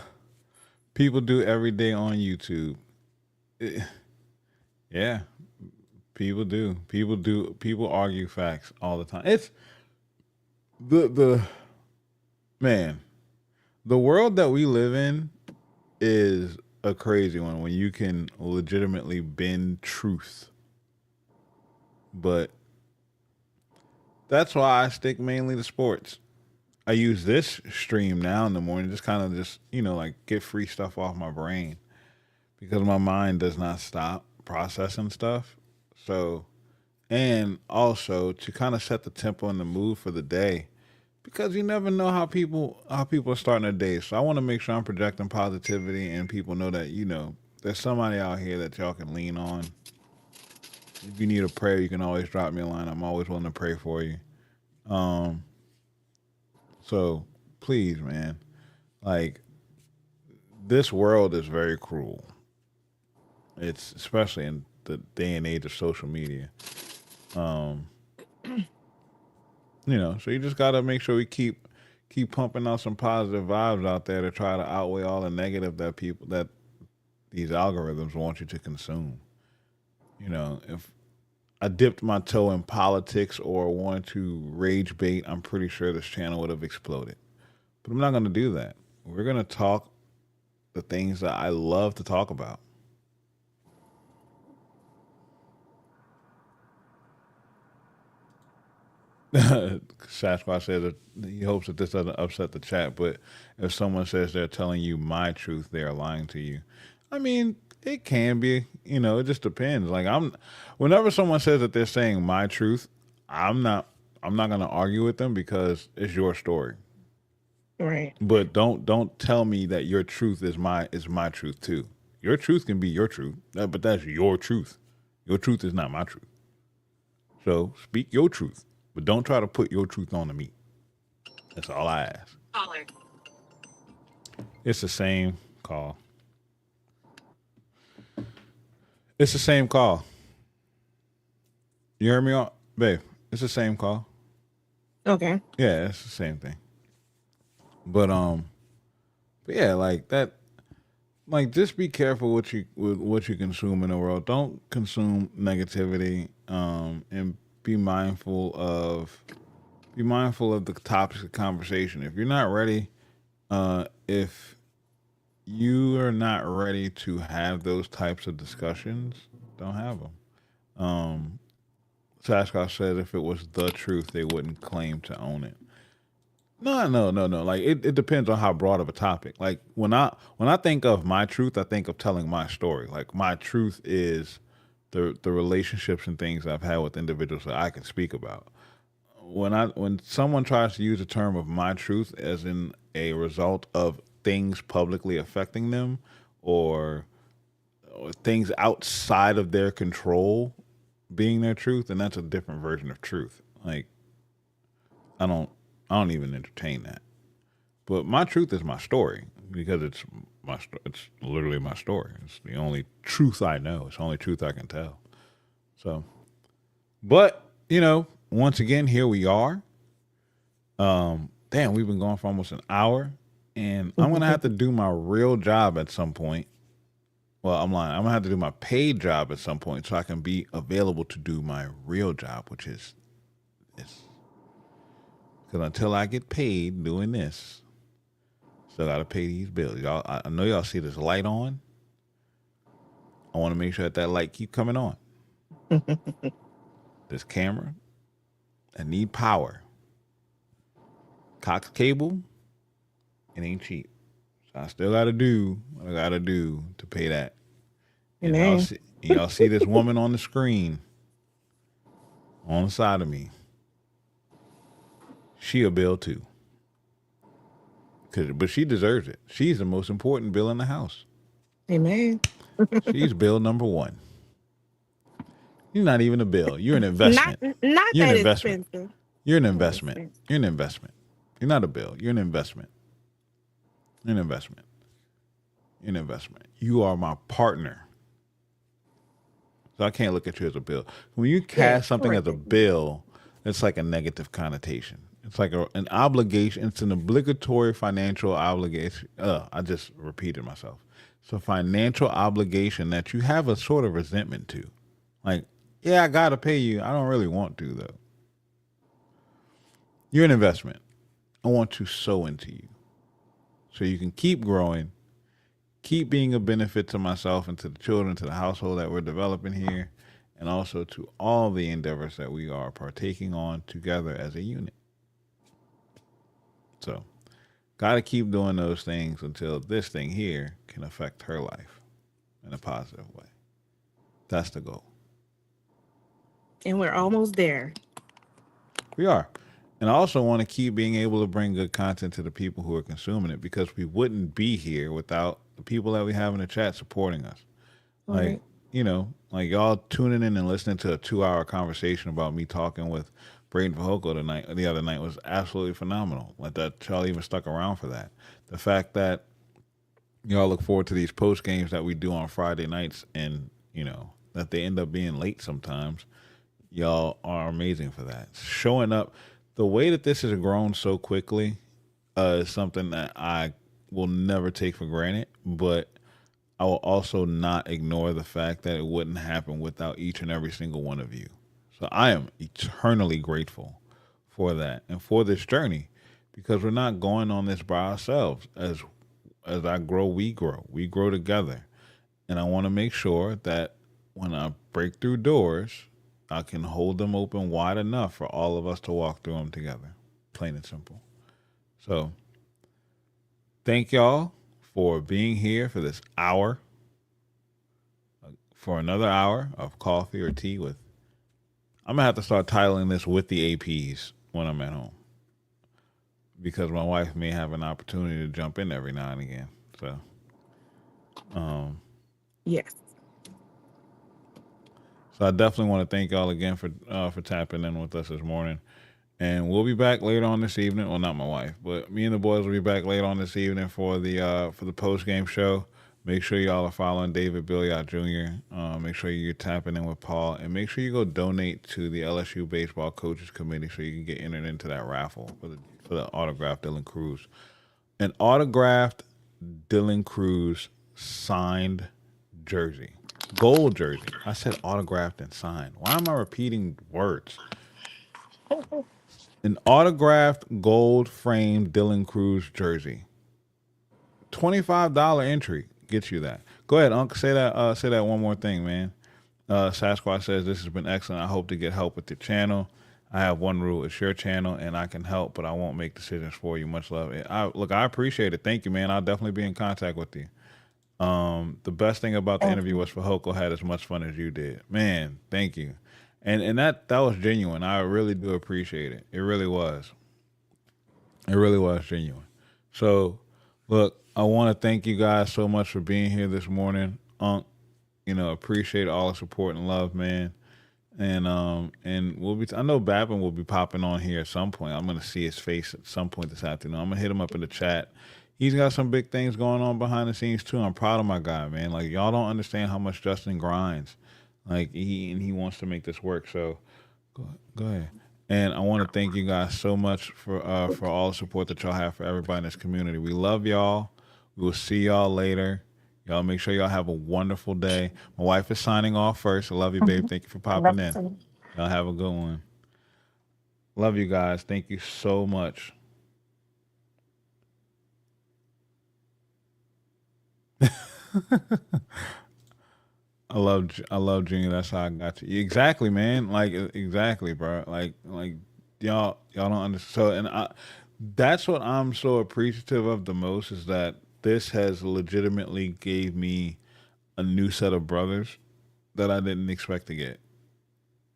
people do every day on YouTube. Eh, yeah, people do. People do. People argue facts all the time. It's the man. The world that we live in is a crazy one when you can legitimately bend truth. But that's why I stick mainly to sports. I use this stream now in the morning, just kind of just, like get free stuff off my brain because my mind does not stop processing stuff. So, and also to kind of set the tempo and the mood for the day because you never know how people are starting their day. So I want to make sure I'm projecting positivity and people know that there's somebody out here that y'all can lean on. If you need a prayer, you can always drop me a line. I'm always willing to pray for you. Um, so please, man, like this world is very cruel. It's especially in the day and age of social media. Um, so you just gotta make sure we keep pumping out some positive vibes out there to try to outweigh all the negative that these algorithms want you to consume. If I dipped my toe in politics or wanted to rage bait, I'm pretty sure this channel would have exploded. But I'm not gonna do that. We're gonna talk the things that I love to talk about. Sasquatch says that he hopes that this doesn't upset the chat, but if someone says they're telling you my truth, they are lying to you. I mean, it can be, it just depends. Like whenever someone says that they're saying my truth, I'm not I'm not gonna argue with them because it's your story. Right. But don't tell me that your truth is my truth too. Your truth can be your truth, but that's your truth. Your truth is not my truth. So speak your truth, but don't try to put your truth on to me. That's all I ask. Caller. It's the same call. It's the same call. You heard me, babe? It's the same call. Okay. Yeah, it's the same thing. But yeah, like that. Like, just be careful what you consume in the world. Don't consume negativity. And be mindful of the topics of conversation. If you're not ready, if you are not ready to have those types of discussions, don't have them. Sasquatch said if it was the truth, they wouldn't claim to own it. No. Like it depends on how broad of a topic. Like when I think of my truth, I think of telling my story. Like my truth is the relationships and things I've had with individuals that I can speak about. When someone tries to use the term of my truth as in a result of things publicly affecting them or, or things outside of their control being their truth, then that's a different version of truth. Like I don't I don't even entertain that. But my truth is my story because it's literally my story. It's the only truth I know. It's the only truth I can tell. So, but once again, here we are. Damn, we've been going for almost an hour, and I'm gonna have to do my real job at some point. Well, I'm lying. I'm gonna have to do my paid job at some point so I can be available to do my real job, which is this. Because until I get paid doing this, still gotta pay these bills. Y'all, I know y'all see this light on. I want to make sure that light keep coming on. This camera, I need power. Cox cable, it ain't cheap. So I still gotta do what I gotta do to pay that. And y'all see this woman on the screen on the side of me. She a bill too. But she deserves it. She's the most important bill in the house. Amen. She's bill number one. You're not even a bill. You're an investment. Not You're that an investment. expensive. You're an Not investment. expensive. You're an investment. You're not a bill. You're an investment. You're an investment. You're an investment. You are my partner. So I can't look at you as a bill. When you cast something as a bill, it's like a negative connotation. It's like an obligation. It's an obligatory financial obligation. I just repeated myself. It's a financial obligation that you have a sort of resentment to. Like, yeah, I got to pay you. I don't really want to, though. You're an investment. I want to sow into you so you can keep growing, keep being a benefit to myself and to the children, to the household that we're developing here, and also to all the endeavors that we are partaking on together as a unit. So, got to keep doing those things until this thing here can affect her life in a positive way. That's the goal. And we're almost there. We are. And I also want to keep being able to bring good content to the people who are consuming it because we wouldn't be here without the people that we have in the chat supporting us. Like, Right. like y'all tuning in and listening to a 2 hour conversation about me talking with Braden Fahoko the other night was absolutely phenomenal. Like that y'all even stuck around for that. The fact that y'all look forward to these post games that we do on Friday nights and, that they end up being late sometimes. Y'all are amazing for that. Showing up, the way that this has grown so quickly is something that I will never take for granted, but I will also not ignore the fact that it wouldn't happen without each and every single one of you. So I am eternally grateful for that and for this journey because we're not going on this by ourselves. As I grow, we grow. We grow together. And I want to make sure that when I break through doors, I can hold them open wide enough for all of us to walk through them together. Plain and simple. So, thank y'all for being here for this hour, for another hour of coffee or tea with. I'm going to have to start titling this with the APs when I'm at home because my wife may have an opportunity to jump in every now and again. So, Yes. So I definitely want to thank y'all again for tapping in with us this morning. And we'll be back later on this evening. Well, not my wife, but me and the boys will be back later on this evening for the post game show. Make sure y'all are following David Billiot Jr. Make sure you're tapping in with Paul, and make sure you go donate to the LSU Baseball Coaches Committee so you can get entered into that raffle for the autographed Dylan Cruz, an autographed Dylan Cruz signed jersey. Gold jersey. I said autographed and signed. Why am I repeating words? An autographed gold framed Dylan Cruz jersey. $25 entry gets you that. Go ahead, Unc. Say that one more thing, man. Sasquatch says this has been excellent. I hope to get help with the channel. I have one rule: it's your channel, and I can help, but I won't make decisions for you. Much love. I appreciate it. Thank you, man. I'll definitely be in contact with you. The best thing about the Thank interview you. was for Hoko had as much fun as you did. Man, thank you. And that was genuine. I really do appreciate it. It really was. It really was genuine. So, look, I want to thank you guys so much for being here this morning. Appreciate all the support and love, man. And we'll be. I know Babin will be popping on here at some point. I'm gonna see his face at some point this afternoon. I'm gonna hit him up in the chat. He's got some big things going on behind the scenes too. I'm proud of my guy, man. Like y'all don't understand how much Justin grinds. Like he wants to make this work. So go ahead. And I want to thank you guys so much for all the support that y'all have for everybody in this community. We love y'all. We will see y'all later. Y'all make sure y'all have a wonderful day. My wife is signing off first. I love you, babe. Thank you for popping in. Love Y'all have a good one. Love you guys. Thank you so much. I love Junior. That's how I got you. Exactly, man. Like exactly, bro. Like y'all don't understand. So and that's what I'm so appreciative of the most is that this has legitimately gave me a new set of brothers that I didn't expect to get.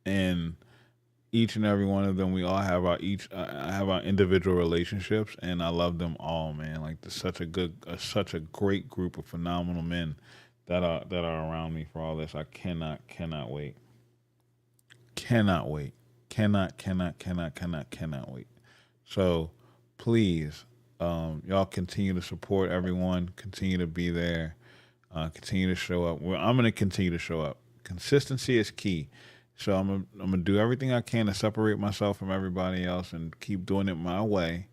And each and every one of them, we all have have our individual relationships, and I love them all, man. Like there's such a great group of phenomenal men that are around me for all this. I cannot wait, cannot wait, cannot wait. So please, y'all continue to support everyone, continue to be there, continue to show up. Well, I'm gonna continue to show up. Consistency is key. So I'm gonna do everything I can to separate myself from everybody else and keep doing it my way.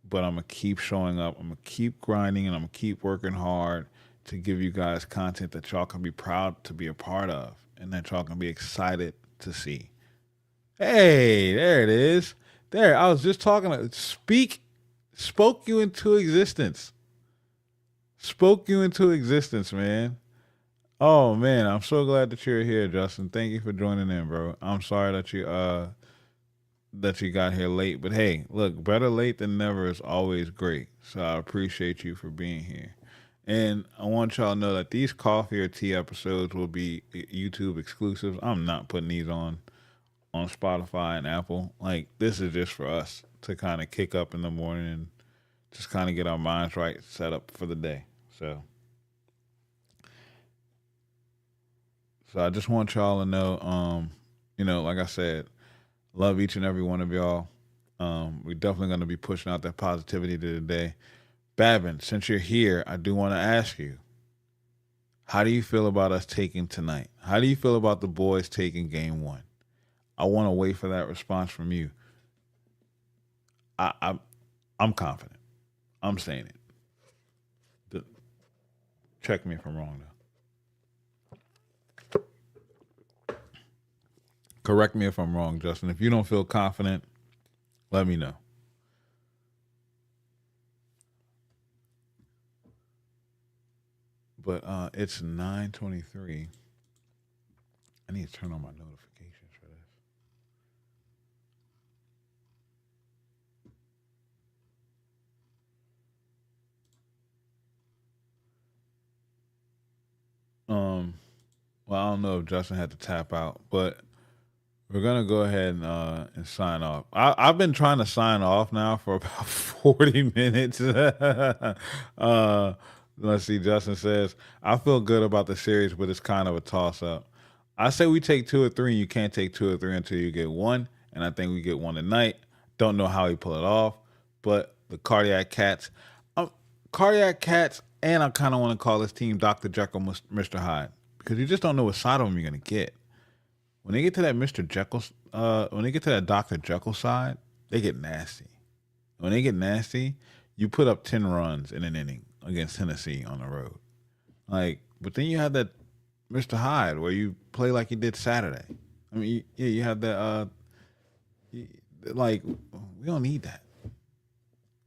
But I'm gonna keep showing up. I'm gonna keep grinding and I'm gonna keep working hard to give you guys content that y'all can be proud to be a part of and that y'all can be excited to see. Hey, there it is. There, I was just talking to spoke you into existence. Spoke you into existence, man. Oh man, I'm so glad that you're here, Justin. Thank you for joining in, bro. I'm sorry that you got here late, but hey, look, better late than never is always great. So I appreciate you for being here. And I want y'all to know that these coffee or tea episodes will be YouTube exclusives. I'm not putting these on Spotify and Apple. Like this is just for us to kind of kick up in the morning and just kind of get our minds right, set up for the day. So I just want y'all to know, like I said, love each and every one of y'all. We're definitely going to be pushing out that positivity to today. Babin, since you're here, I do want to ask you, how do you feel about us taking tonight? How do you feel about the boys taking game one? I want to wait for that response from you. I I'm confident. I'm saying it. Check me if I'm wrong though. Correct me if I'm wrong, Justin. If you don't feel confident, let me know. But it's 9:23. I need to turn on my notifications for this. Well, I don't know if Justin had to tap out, but we're gonna go ahead and sign off. I've been trying to sign off now for about 40 minutes. Let's see. Justin says, "I feel good about the series, but it's kind of a toss up. I say we take two or three, and you can't take two or three until you get one. And I think we get one tonight. Don't know how he pull it off, but the cardiac cats, um, cardiac cats, and I kind of want to call this team Dr. Jekyll, Mr. Hyde, because you just don't know what side of him you're gonna get. When they get to that Mr. Jekyll, when they get to that Dr. Jekyll side, they get nasty. When they get nasty, you put up 10 runs in an inning against Tennessee on the road. But then you have that Mr. Hyde where you play like you did Saturday. I mean, you have that. We don't need that.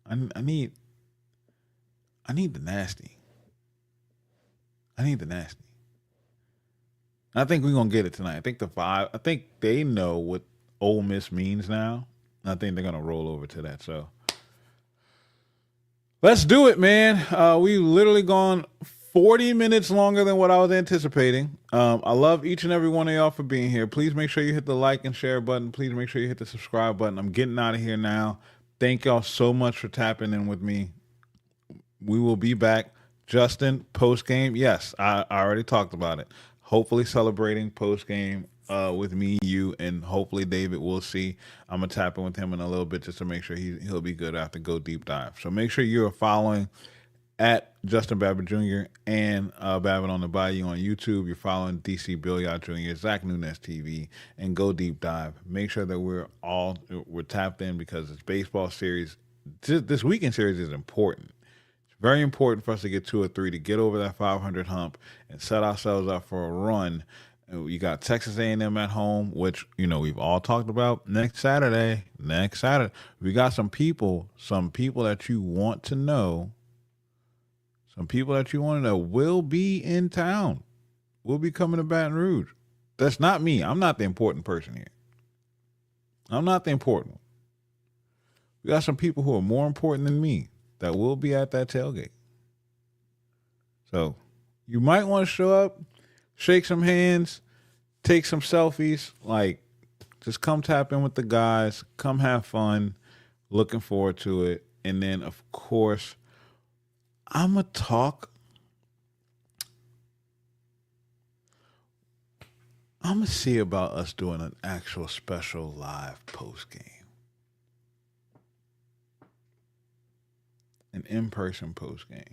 I need the nasty. I need the nasty. I think we're gonna get it tonight. I think they know what Ole Miss means now. I think they're gonna roll over to that. So let's do it, man. We literally gone 40 minutes longer than what I was anticipating. I love each and every one of y'all for being here. Please make sure you hit the like and share button. Please make sure you hit the subscribe button. I'm getting out of here now. Thank y'all so much for tapping in with me. We will be back. Justin, post game. Yes, I already talked about it. Hopefully celebrating post game with me, you, and hopefully David. We'll see. I'm gonna tap in with him in a little bit just to make sure he'll be good after Go Deep Dive. So make sure you're following at Justin Babbitt Jr. and Babbitt on the Bayou on YouTube. You're following DC Billiard Jr., Zach Nunes TV, and Go Deep Dive. Make sure that we're tapped in because this baseball series, this weekend series is important. Very important for us to get 2 or 3 to get over that 500 hump and set ourselves up for a run. You got Texas A&M at home, which we've all talked about. Next Saturday, we got some people that you want to know. Some people that you want to know will be in town. Will be coming to Baton Rouge. That's not me. I'm not the important person here. I'm not the important one. We got some people who are more important than me that will be at that tailgate. So you might want to show up, shake some hands, take some selfies. Like, just come tap in with the guys. Come have fun. Looking forward to it. And then, of course, I'm going to talk. I'm going to see about us doing an actual special live post game. An in-person post game.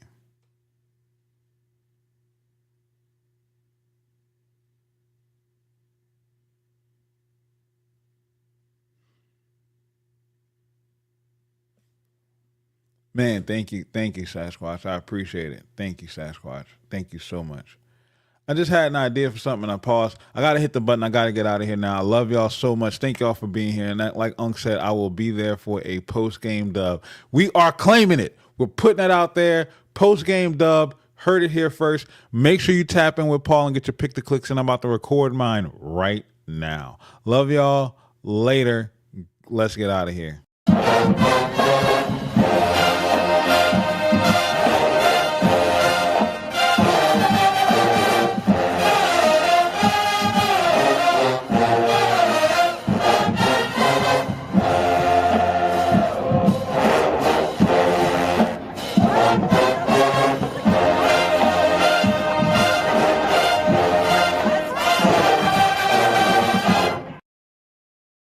Man, thank you, Sasquatch. I appreciate it. Thank you, Sasquatch. Thank you so much. I just had an idea for something and I paused. I got to hit the button. I got to get out of here now. I love y'all so much. Thank y'all for being here. And like Unc said, I will be there for a post-game dub. We are claiming it. We're putting it out there. Post-game dub. Heard it here first. Make sure you tap in with Paul and get your pick the clicks. And I'm about to record mine right now. Love y'all. Later. Let's get out of here.